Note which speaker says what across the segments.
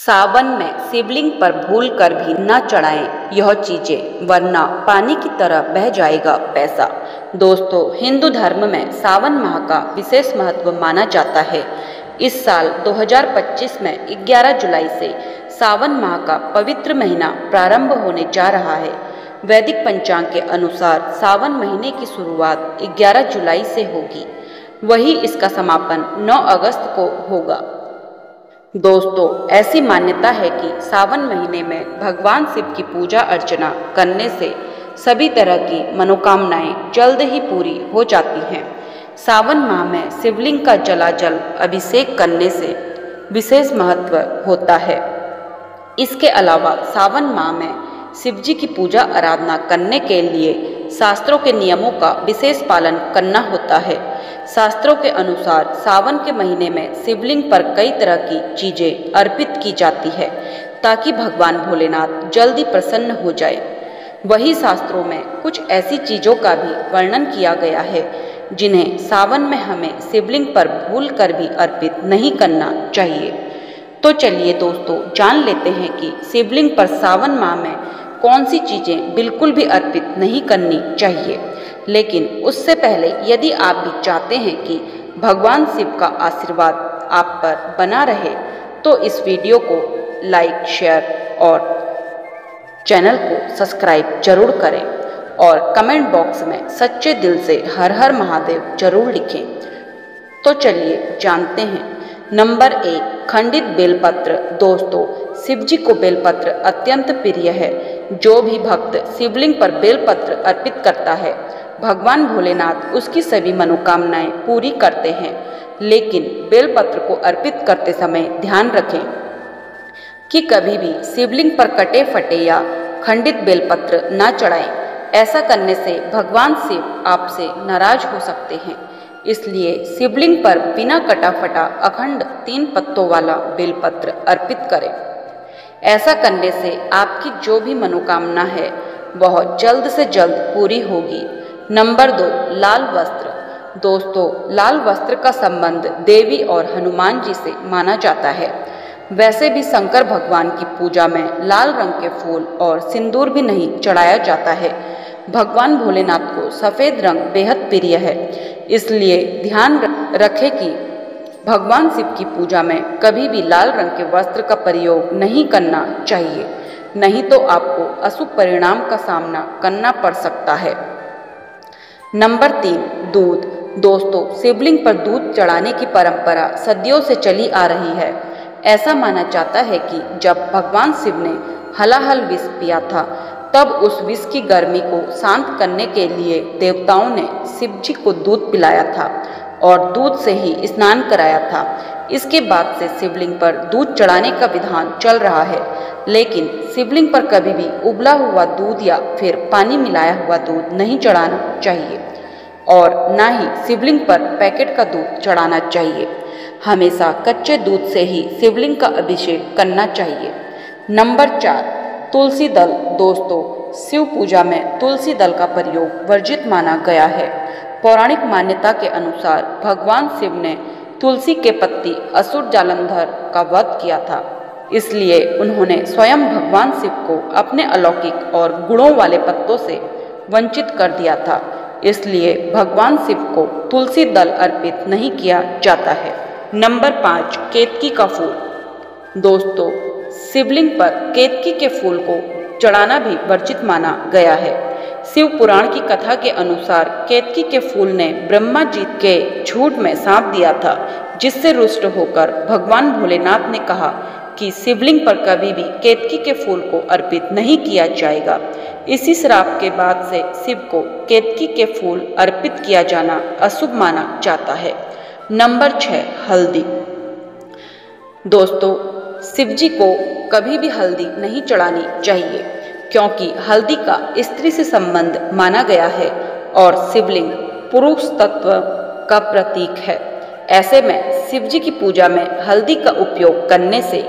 Speaker 1: सावन में शिवलिंग पर भूल कर भी न चढ़ाएं यह चीजें, वरना पानी की तरह बह जाएगा पैसा। दोस्तों, हिंदू धर्म में सावन माह का विशेष महत्व माना जाता है। इस साल 2025 में 11 जुलाई से सावन माह का पवित्र महीना प्रारंभ होने जा रहा है। वैदिक पंचांग के अनुसार सावन महीने की शुरुआत 11 जुलाई से होगी, वही इसका समापन 9 अगस्त को होगा। दोस्तों, ऐसी मान्यता है कि सावन महीने में भगवान शिव की पूजा अर्चना करने से सभी तरह की मनोकामनाएं जल्द ही पूरी हो जाती हैं। सावन माह में शिवलिंग का जलाजल अभिषेक करने से विशेष महत्व होता है। इसके अलावा सावन माह में शिव जी की पूजा आराधना करने के लिए शास्त्रों के नियमों का विशेष पालन करना होता है। शास्त्रों के अनुसार सावन के महीने में शिवलिंग पर कई तरह की चीजें अर्पित की जाती है ताकि भगवान भोलेनाथ जल्दी प्रसन्न हो जाए। वही शास्त्रों में कुछ ऐसी चीजों का भी वर्णन किया गया है जिन्हें सावन में हमें शिवलिंग पर भूल कर भी अर्पित नहीं करना चाहिए। तो चलिए दोस्तों, जान लेते हैं कि शिवलिंग पर सावन माह में कौन सी चीजें बिल्कुल भी अर्पित नहीं करनी चाहिए। लेकिन उससे पहले यदि आप भी चाहते हैं कि भगवान शिव का आशीर्वाद आप पर बना रहे, तो इस वीडियो को लाइक, शेयर और चैनल को सब्सक्राइब जरूर करें और कमेंट बॉक्स में सच्चे दिल से हर हर महादेव जरूर लिखें। तो चलिए जानते हैं। नंबर 1, खंडित बेलपत्र। दोस्तों, शिव जी को बेलपत्र अत्यंत प्रिय है। जो भी भक्त शिवलिंग पर बेलपत्र अर्पित करता है, भगवान भोलेनाथ उसकी सभी मनोकामनाएं पूरी करते हैं। लेकिन बेलपत्र को अर्पित करते समय ध्यान रखें कि कभी भी शिवलिंग पर कटे फटे या खंडित बेलपत्र न चढ़ाएं। ऐसा करने से भगवान शिव आपसे नाराज हो सकते हैं। इसलिए शिवलिंग पर बिना कटा फटा अखंड 3 पत्तों वाला बेलपत्र अर्पित करें। ऐसा करने से आपकी जो भी मनोकामना है वह जल्द से जल्द पूरी होगी। नंबर 2, लाल वस्त्र। दोस्तों, लाल वस्त्र का संबंध देवी और हनुमान जी से माना जाता है। वैसे भी शंकर भगवान की पूजा में लाल रंग के फूल और सिंदूर भी नहीं चढ़ाया जाता है। भगवान भोलेनाथ को सफेद रंग बेहद प्रिय है। इसलिए ध्यान रखें कि भगवान शिव की पूजा में कभी भी लाल रंग के वस्त्र का प्रयोग नहीं करना चाहिए, नहीं तो आपको अशुभ परिणाम का सामना करना पड़ सकता है। नंबर 3, दूध। दोस्तों, शिवलिंग पर दूध चढ़ाने की परंपरा सदियों से चली आ रही है। ऐसा माना जाता है कि जब भगवान शिव ने हलाहल विष पिया था, तब उस विष की गर्मी को शांत करने के लिए देवताओं ने शिव जी को दूध पिलाया था और दूध से ही स्नान कराया था। इसके बाद से शिवलिंग पर दूध चढ़ाने का विधान चल रहा है। लेकिन शिवलिंग पर कभी भी उबला हुआ दूध या फिर पानी मिलाया हुआ दूध नहीं चढ़ाना चाहिए और न ही शिवलिंग पर पैकेट का दूध चढ़ाना चाहिए। हमेशा कच्चे दूध से ही शिवलिंग का अभिषेक करना चाहिए। नंबर 4, तुलसी दल। दोस्तों, शिव पूजा में तुलसी दल का प्रयोग वर्जित माना गया है। पौराणिक मान्यता के अनुसार भगवान शिव ने तुलसी के पत्ती असुर जालंधर का वध किया था। इसलिए उन्होंने स्वयं भगवान शिव को अपने अलौकिक और गुणों वाले पत्तों से वंचित कर दिया था। इसलिए भगवान शिव को तुलसी दल अर्पित नहीं किया जाता है। नंबर 5, केतकी का फूल। दोस्तों, शिवलिंग पर केतकी के फूल को चढ़ाना भी वर्जित माना गया है। शिव पुराण की कथा के अनुसार केतकी के फूल ने ब्रह्मा जी के झूठ में सांप दिया था, जिससे रुष्ट होकर भगवान भोलेनाथ ने कहा कि शिवलिंग पर कभी भी केतकी के फूल को अर्पित नहीं किया जाएगा। इसी श्राप के बाद से शिव को केतकी के फूल अर्पित किया जाना अशुभ माना जाता है। नंबर 6, हल्दी। दोस्तों, शिव जी को कभी भी हल्दी नहीं चढ़ानी चाहिए, क्योंकि हल्दी का स्त्री से संबंध माना गया है और शिवलिंग पुरुष तत्व का प्रतीक है। ऐसे में शिव जी की पूजा में हल्दी का उपयोग करने से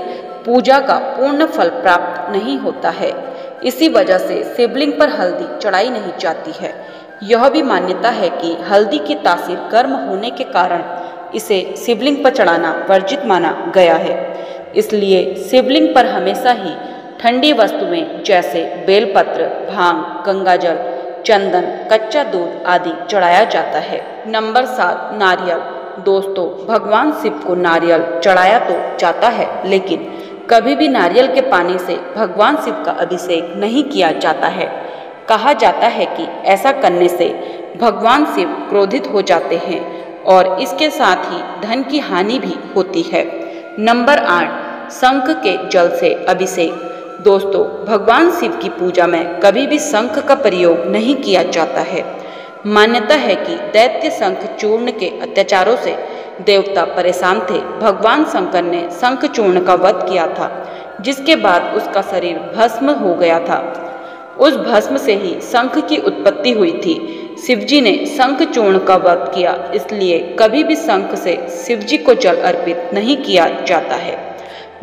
Speaker 1: पूजा का पूर्ण फल प्राप्त नहीं होता है। इसी वजह से शिवलिंग पर हल्दी चढ़ाई नहीं जाती है। यह भी मान्यता है कि हल्दी की तासीर गर्म होने के कारण इसे शिवलिंग पर चढ़ाना वर्जित माना गया है। इसलिए शिवलिंग पर हमेशा ही ठंडी वस्तुएं जैसे बेलपत्र, भांग, गंगाजल, चंदन, कच्चा दूध आदि चढ़ाया जाता है। नंबर 7, नारियल। दोस्तों, भगवान शिव को नारियल चढ़ाया तो जाता है, लेकिन कभी भी नारियल के पानी से भगवान शिव का अभिषेक नहीं किया जाता है। कहा जाता है कि ऐसा करने से भगवान शिव क्रोधित हो जाते हैं और इसके साथ ही धन की हानि भी होती है। नंबर 8, शंख के जल से अभिषेक। दोस्तों, भगवान शिव की पूजा में कभी भी शंख का प्रयोग नहीं किया जाता है। मान्यता है कि दैत्य शंख चूर्ण के अत्याचारों से देवता परेशान थे। भगवान शंकर ने शंख चूर्ण का वध किया था, जिसके बाद उसका शरीर भस्म हो गया था। उस भस्म से ही शंख की उत्पत्ति हुई थी। शिवजी ने शंख चूर्ण का वध किया, इसलिए कभी भी शंख से शिवजी को जल अर्पित नहीं किया जाता है।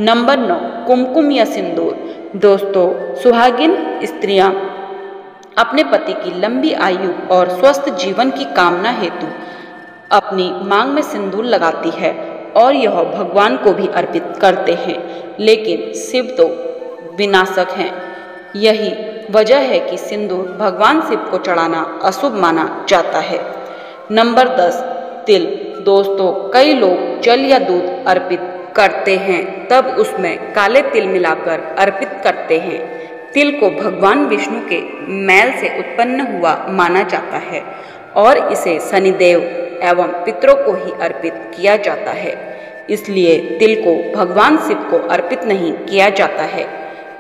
Speaker 1: नंबर 9, कुमकुम या सिंदूर। दोस्तों, सुहागिन स्त्रियां अपने पति की लंबी आयु और स्वस्थ जीवन की कामना हेतु अपनी मांग में सिंदूर लगाती है और यह भगवान को भी अर्पित करते हैं, लेकिन शिव तो विनाशक हैं। यही वजह है कि सिंदूर भगवान शिव को चढ़ाना अशुभ माना जाता है। नंबर 10, तिल। दोस्तों, कई लोग जल या दूध अर्पित करते हैं, तब उसमें काले तिल मिलाकर अर्पित करते हैं। तिल को भगवान विष्णु के मैल से उत्पन्न हुआ माना जाता है और इसे शनिदेव एवं पितरों को ही अर्पित किया जाता है, इसलिए तिल को भगवान शिव को अर्पित नहीं किया जाता है।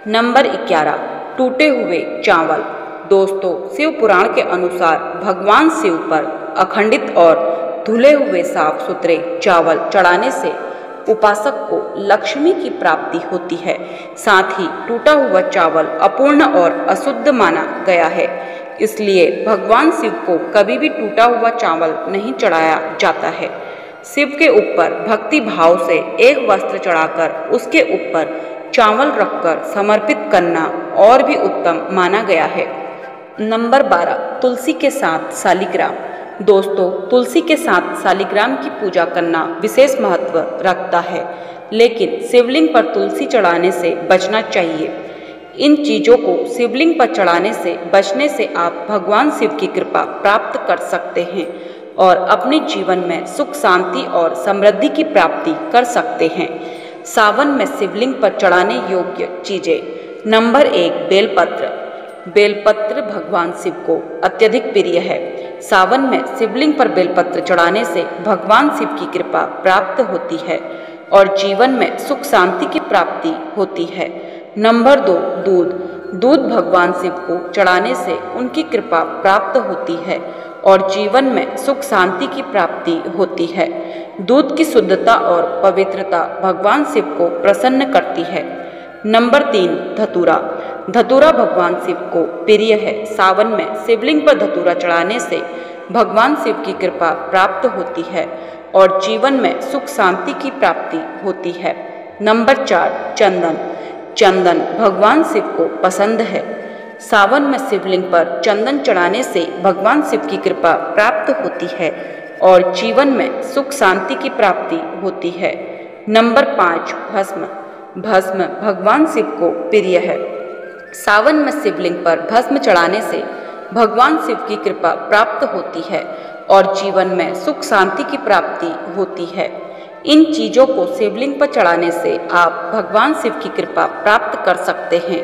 Speaker 1: नंबर 11, टूटे हुए चावल। दोस्तों, शिव पुराण के अनुसार भगवान शिव पर अखंडित और धुले हुए साफ सुथरे चावल चढ़ाने से उपासक को लक्ष्मी की प्राप्ति होती है। साथ ही टूटा हुआ चावल अपूर्ण और अशुद्ध माना गया है, इसलिए भगवान शिव को कभी भी टूटा हुआ चावल नहीं चढ़ाया जाता है। शिव के ऊपर भक्ति भाव से एक वस्त्र चढ़ाकर उसके ऊपर चावल रखकर समर्पित करना और भी उत्तम माना गया है। नंबर 12, तुलसी के साथ शालिग्राम। दोस्तों, तुलसी के साथ शालिग्राम की पूजा करना विशेष महत्व रखता है, लेकिन शिवलिंग पर तुलसी चढ़ाने से बचना चाहिए। इन चीज़ों को शिवलिंग पर चढ़ाने से बचने से आप भगवान शिव की कृपा प्राप्त कर सकते हैं और अपने जीवन में सुख, शांति और समृद्धि की प्राप्ति कर सकते हैं। सावन में शिवलिंग पर चढ़ाने योग्य चीज़ें। नंबर 1, बेलपत्र। बेलपत्र भगवान शिव को अत्यधिक प्रिय है। सावन में शिवलिंग पर बेलपत्र चढ़ाने से भगवान शिव की कृपा प्राप्त होती है और जीवन में सुख, शांति की प्राप्ति होती है। नंबर 2, दूध। दूध भगवान शिव को चढ़ाने से उनकी कृपा प्राप्त होती है और जीवन में सुख, शांति की प्राप्ति होती है। दूध की शुद्धता और पवित्रता भगवान शिव को प्रसन्न करती है। नंबर 3, धतूरा। धतूरा भगवान शिव को प्रिय है। सावन में शिवलिंग पर धतूरा चढ़ाने से भगवान शिव की कृपा प्राप्त होती है और जीवन में सुख, शांति की प्राप्ति होती है। नंबर 4, चंदन। चंदन भगवान शिव को पसंद है। सावन में शिवलिंग पर चंदन चढ़ाने से भगवान शिव की कृपा प्राप्त होती है और जीवन में सुख, शांति की प्राप्ति होती है। नंबर 5, भस्म। भस्म भगवान शिव को प्रिय है। सावन में शिवलिंग पर भस्म चढ़ाने से भगवान शिव की कृपा प्राप्त होती है और जीवन में सुख, शांति की प्राप्ति होती है। इन चीज़ों को शिवलिंग पर चढ़ाने से आप भगवान शिव की कृपा प्राप्त कर सकते हैं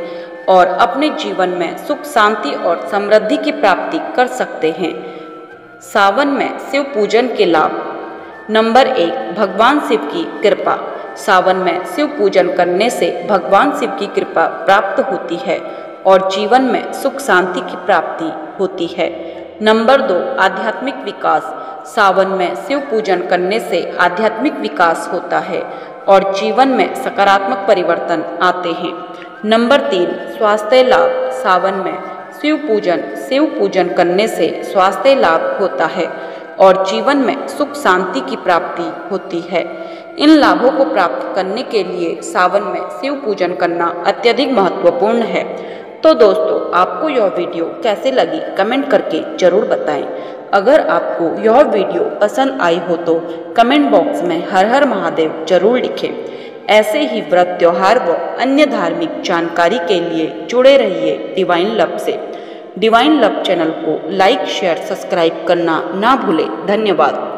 Speaker 1: और अपने जीवन में सुख, शांति और समृद्धि की प्राप्ति कर सकते हैं। सावन में शिव पूजन के लाभ। नंबर 1, भगवान शिव की कृपा। सावन में शिव पूजन करने से भगवान शिव की कृपा प्राप्त होती है और जीवन में सुख, शांति की प्राप्ति होती है। नंबर 2, आध्यात्मिक विकास। सावन में शिव पूजन करने से आध्यात्मिक विकास होता है और जीवन में सकारात्मक परिवर्तन आते हैं। नंबर 3, स्वास्थ्य लाभ। सावन में शिव पूजन करने से स्वास्थ्य लाभ होता है और जीवन में सुख, शांति की प्राप्ति होती है। इन लाभों को प्राप्त करने के लिए सावन में शिव पूजन करना अत्यधिक महत्वपूर्ण है। तो दोस्तों, आपको यह वीडियो कैसे लगी कमेंट करके जरूर बताएं। अगर आपको यह वीडियो पसंद आई हो तो कमेंट बॉक्स में हर हर महादेव जरूर लिखें। ऐसे ही व्रत त्योहार व अन्य धार्मिक जानकारी के लिए जुड़े रहिए डिवाइन लव से। डिवाइन लव चैनल को लाइक शेयर सब्सक्राइब करना ना भूलें। धन्यवाद।